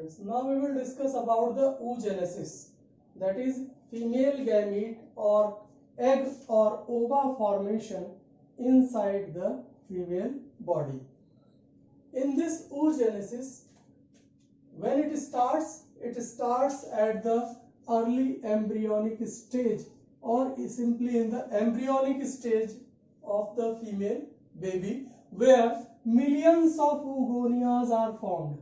students, now we will discuss about the oogenesis, that is female gamete or egg or ova formation inside the female body. In this oogenesis, when it starts at the early embryonic stage or simply in the embryonic stage of the female baby, where millions of oogonias are formed.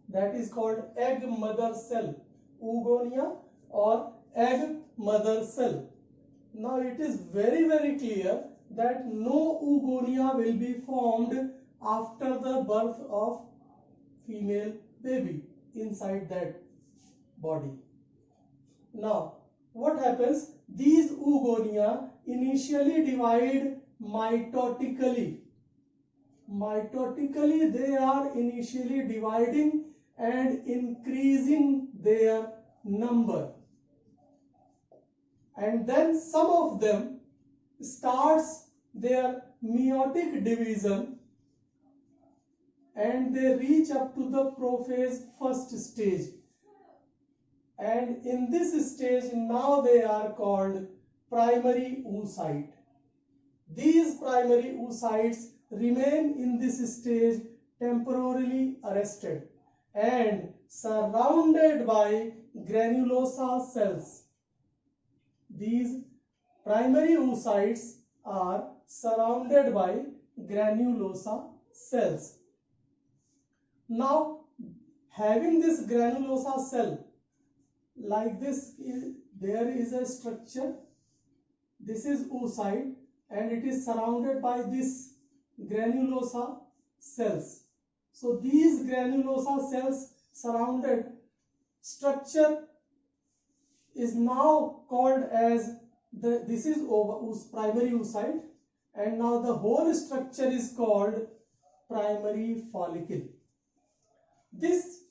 That is called egg mother cell, oogonia or egg mother cell. Now it is very clear that no oogonia will be formed after the birth of female baby inside that body. Now what happens? These oogonia initially divide mitotically. Mitotically they are initially dividing and increasing their number, and then some of them starts their meiotic division and they reach up to the prophase first stage, and in this stage now they are called primary oocyte. These primary oocytes remain in this stage temporarily arrested and surrounded by granulosa cells. These primary oocytes are surrounded by granulosa cells. Now, having this granulosa cell like this, there is a structure. This is oocyte and it is surrounded by this granulosa cells. So these granulosa cells surrounded structure is now called as this is primary oocyte, and now the whole structure is called primary follicle. This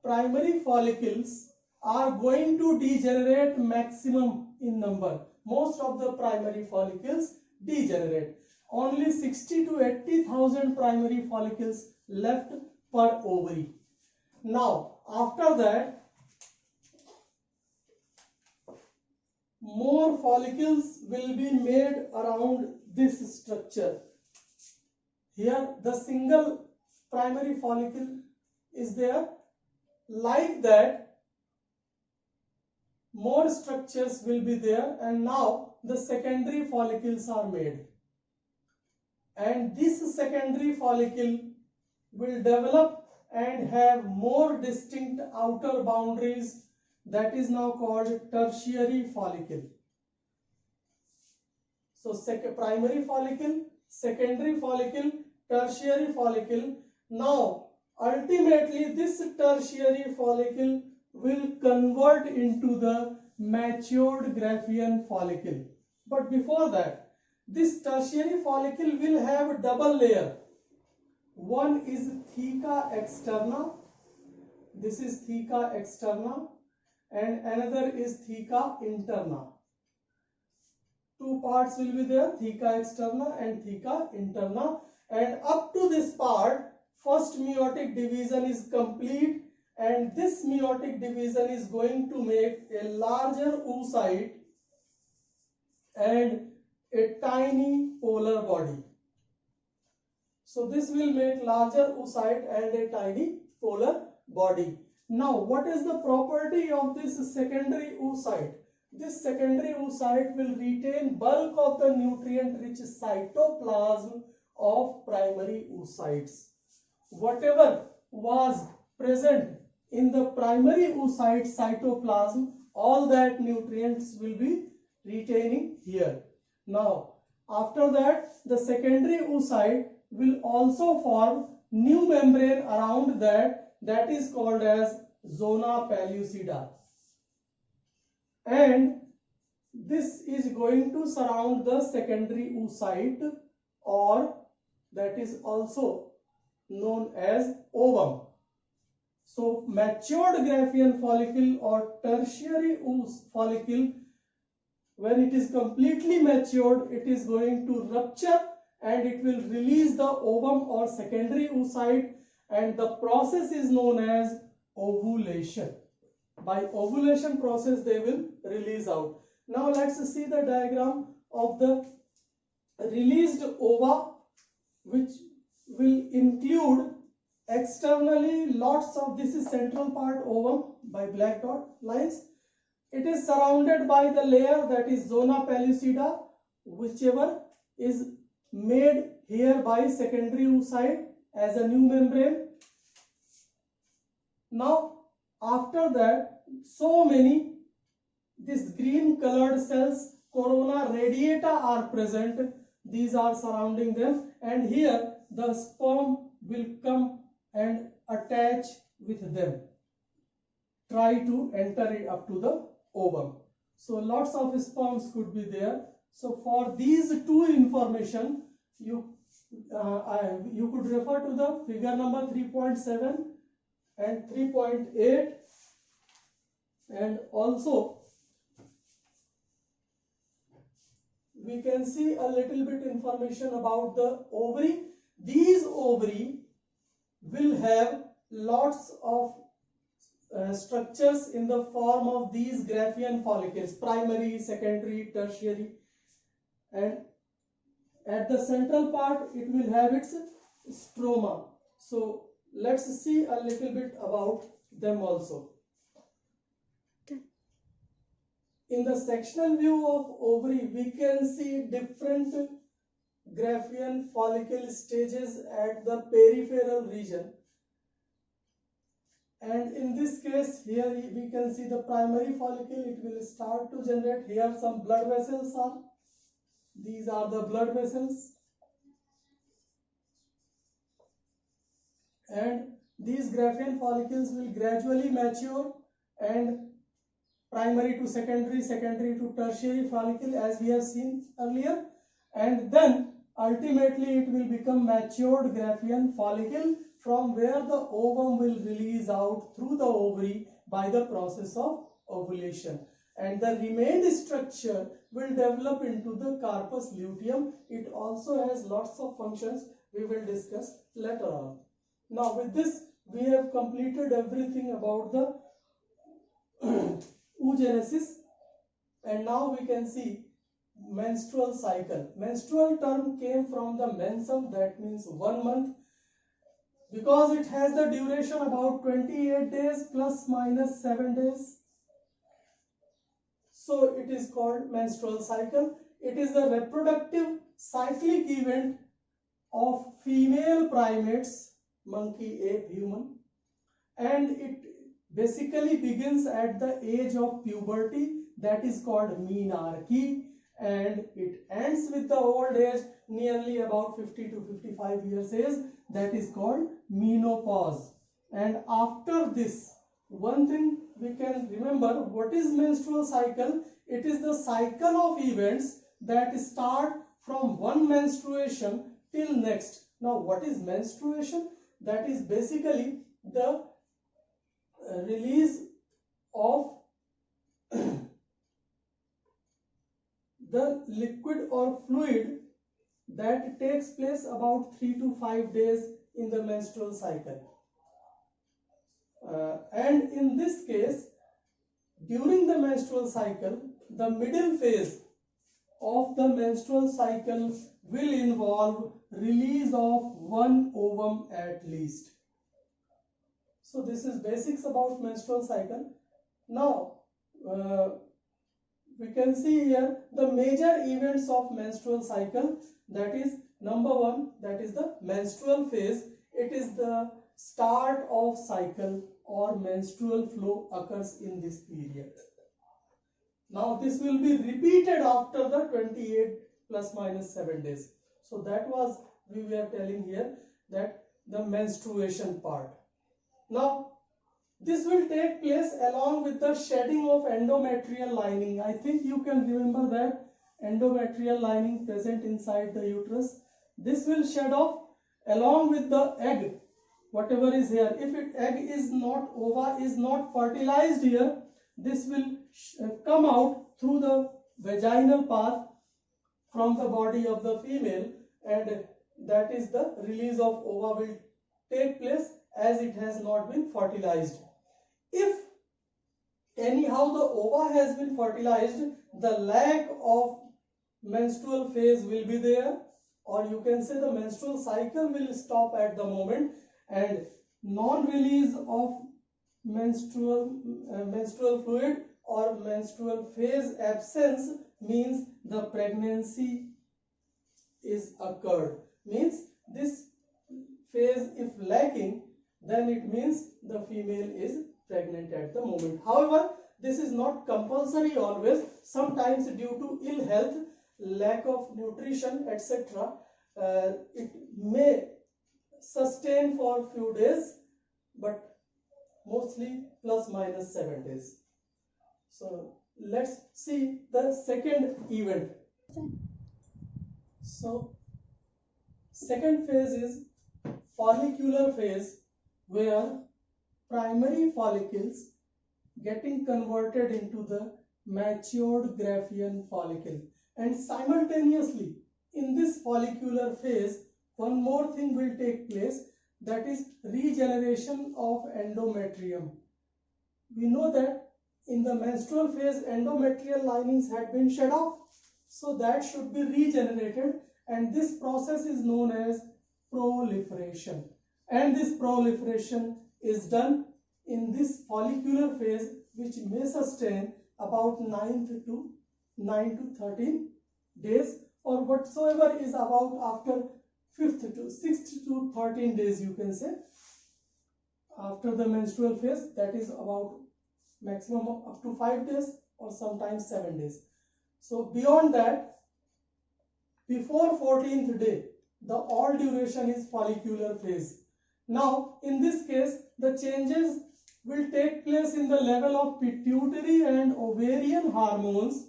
primary follicles are going to degenerate maximum in number. Most of the primary follicles degenerate. Only 60 to 80,000 primary follicles left per ovary. Now after that, more follicles will be made around this structure. Here the single primary follicle is there. Like that, more structures will be there, and now the secondary follicles are made, and this secondary follicle will develop and have more distinct outer boundaries. That is now called tertiary follicle. So primary follicle, secondary follicle, tertiary follicle. Now ultimately this tertiary follicle will convert into the matured Graafian follicle. But before that, this tertiary follicle will have double layer. One is theca externa. This is theca externa, and another is theca interna. Two parts will be there, theca externa and theca interna, and up to this part, first meiotic division is complete, and this meiotic division is going to make a larger oocyte and a tiny polar body. So this will make larger oocyte and a tiny polar body. Now what is the property of this secondary oocyte? This secondary oocyte will retain bulk of the nutrient rich cytoplasm of primary oocytes. Whatever was present in the primary oocyte cytoplasm, all that nutrients will be retaining here. Now after that, the secondary oocyte will also form new membrane around that is called as zona pellucida, and this is going to surround the secondary oocyte, or that is also known as ovum. So matured Graafian follicle or tertiary follicle, when it is completely matured, it is going to rupture and it will release the ovum or secondary oocyte, and the process is known as ovulation. By ovulation process they will release out. Now let's see the diagram of the released ova, which will include externally lots of, this is central part ovum by black dot lines. It is surrounded by the layer that is zona pellucida, whichever is made here by secondary oocyte as a new membrane. Now after that, so many this green colored cells, corona radiata, are present. These are surrounding them, and here the sperm will come and attach with them, try to enter it up to the ovum. So lots of sperms could be there. So for these two information, you could refer to the figure number 3.7 and 3.8, and also we can see a little bit information about the ovary. These ovary will have lots of structures in the form of these Graafian follicles, primary, secondary, tertiary, and at the central part it will have its stroma. So let's see a little bit about them also. In the sectional view of ovary, we can see different Graafian follicle stages at the peripheral region. And in this case, here we can see the primary follicle. It will start to generate. Here some blood vessels are. These are the blood vessels. And these Graafian follicles will gradually mature, and primary to secondary, secondary to tertiary follicle, as we have seen earlier. And then ultimately it will become matured Graafian follicle, from where the ovum will release out through the ovary by the process of ovulation. And the remaining structure will develop into the corpus luteum. It also has lots of functions we will discuss later on. Now with this, we have completed everything about the oogenesis, and now we can see menstrual cycle. Menstrual term came from the mensum, that means 1 month, because it has the duration about 28 days plus minus 7 days. So it is called menstrual cycle. It is the reproductive cyclic event of female primates, monkey, ape, human, and it basically begins at the age of puberty, that is called menarche, and it ends with the old age, nearly about 50 to 55 years age, that is called menopause. And after this, one thing we can remember, what is menstrual cycle? It is the cycle of events that start from one menstruation till next. Now what is menstruation? That is basically the release of the liquid or fluid that takes place about 3 to 5 days in the menstrual cycle. And in this case, during the menstrual cycle, the middle phase of the menstrual cycle will involve release of one ovum at least. So this is basics about menstrual cycle. Now we can see here the major events of menstrual cycle. That is, number one, that is the menstrual phase. It is the start of cycle, or menstrual flow occurs in this period. Now this will be repeated after the 28 plus minus 7 days. So that was, we were telling here, that the menstruation part. Now this will take place along with the shedding of endometrial lining. I think you can remember that endometrial lining present inside the uterus. This will shed off along with the egg, whatever is here. If egg is not, ova is not fertilized here, this will come out through the vaginal path from the body of the female, and that is the release of ova will take place as it has not been fertilized. anyhow the ova has been fertilized, the lack of menstrual phase will be there, or you can say the menstrual cycle will stop at the moment, and non-release of menstrual fluid or menstrual phase absence means the pregnancy is occurred. Means this phase if lacking, then it means the female is pregnant at the moment. However, this is not compulsory always. Sometimes due to ill health, lack of nutrition, etc., it may sustain for few days, but mostly plus minus 7 days. So let's see the second event. So second phase is follicular phase, where primary follicles getting converted into the matured Graafian follicle, and simultaneously in this follicular phase one more thing will take place, that is regeneration of endometrium. We know that in the menstrual phase endometrial linings had been shed off, so that should be regenerated, and this process is known as proliferation, and this proliferation is done in this follicular phase, which may sustain about 9 to 13 days, or whatsoever is about after 5th to 6th to 13 days, you can say, after the menstrual phase, that is about maximum of up to 5 days or sometimes 7 days. So beyond that, before 14th day, the all duration is follicular phase. Now in this case, the changes will take place in the level of pituitary and ovarian hormones,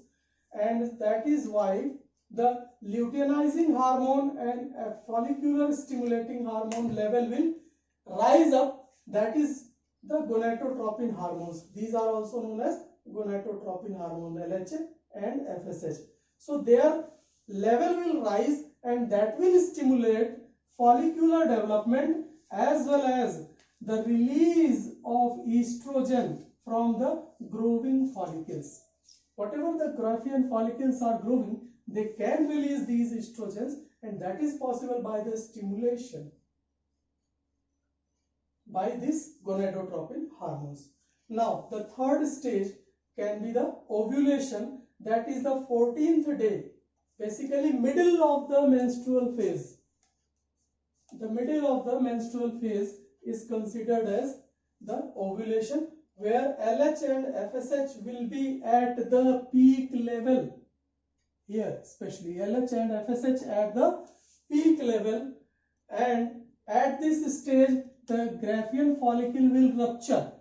and that is why the luteinizing hormone and follicular stimulating hormone level will rise up, that is the gonadotropin hormones. These are also known as gonadotropin hormone, LH and FSH. So their level will rise, and that will stimulate follicular development as well as the release of estrogen from the growing follicles. Whatever the Graafian follicles are growing, they can release these estrogens, and that is possible by the stimulation by this gonadotropin hormones. Now the third stage can be the ovulation, that is the 14th day, basically middle of the menstrual phase. The middle of the menstrual phase is considered as the ovulation, where LH and FSH will be at the peak level. Here especially LH and FSH at the peak level, and at this stage the Graafian follicle will rupture,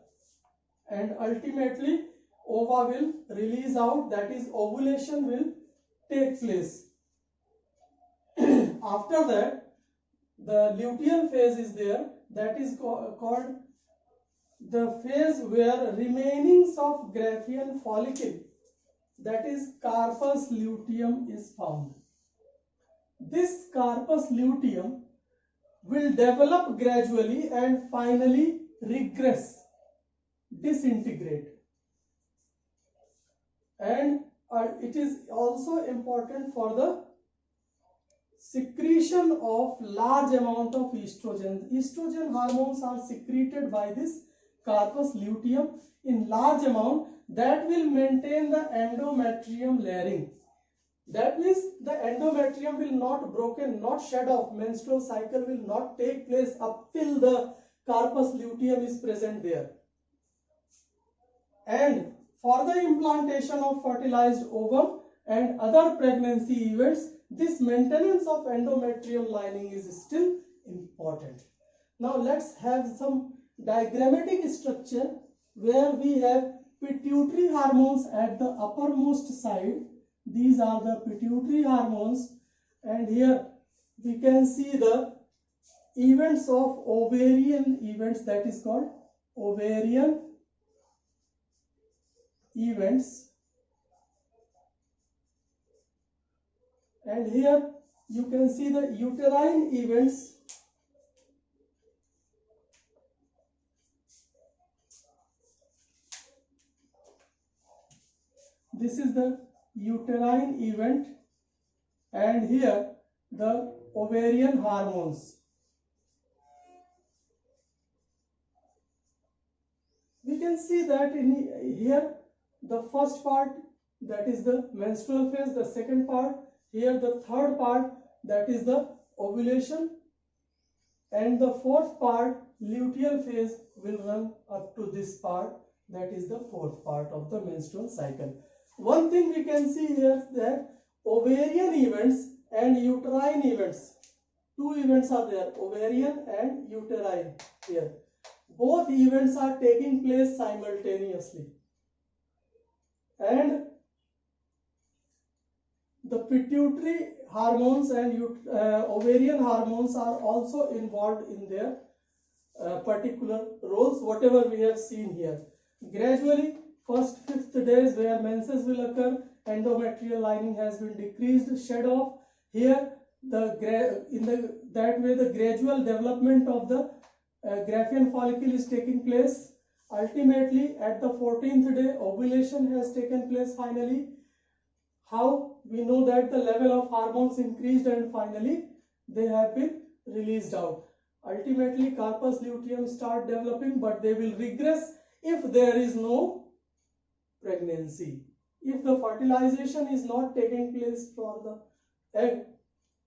and ultimately ova will release out, that is ovulation will take place. After that, the luteal phase is there, that is called the phase where remainings of Graafian follicle, that is carpus luteum, is found. This carpus luteum will develop gradually and finally regress, disintegrate, and it is also important for the secretion of large amount of estrogen. Estrogen hormones are secreted by this carpus luteum in large amount, that will maintain the endometrium layering. That means the endometrium will not broken, not shed off, menstrual cycle will not take place up till the carpus luteum is present there. And for the implantation of fertilized ovum and other pregnancy events, this maintenance of endometrium lining is still important. Now let's have some diagrammatic structure, where we have pituitary hormones at the uppermost side. These are the pituitary hormones, and here we can see the events of ovarian events, that is called ovarian events, and here you can see the uterine events. this is the uterine event, and here the ovarian hormones. We can see that in here the first part, that is the menstrual phase, the second part, here the third part, that is the ovulation, and the fourth part, luteal phase, will run up to this part, that is the fourth part of the menstrual cycle. One thing we can see here, that ovarian events and uterine events, two events are there, ovarian and uterine here. Both events are taking place simultaneously, and the pituitary hormones and ovarian hormones are also involved in their particular roles, whatever we have seen here. Gradually, first 5th days where menses will occur, endometrial lining has been decreased, shed off. Here, that way the gradual development of the Graafian follicle is taking place. Ultimately, at the 14th day, ovulation has taken place finally. How we know that the level of hormones increased and finally they have been released out. Ultimately, corpus luteum start developing, but they will regress if there is no pregnancy. If the fertilization is not taking place for the egg,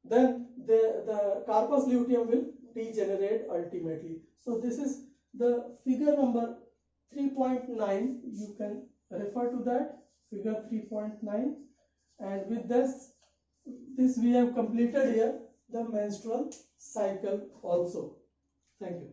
then the corpus luteum will degenerate ultimately. So this is the figure number 3.9. You can refer to that figure 3.9. And with this we have completed here the menstrual cycle also. Thank you.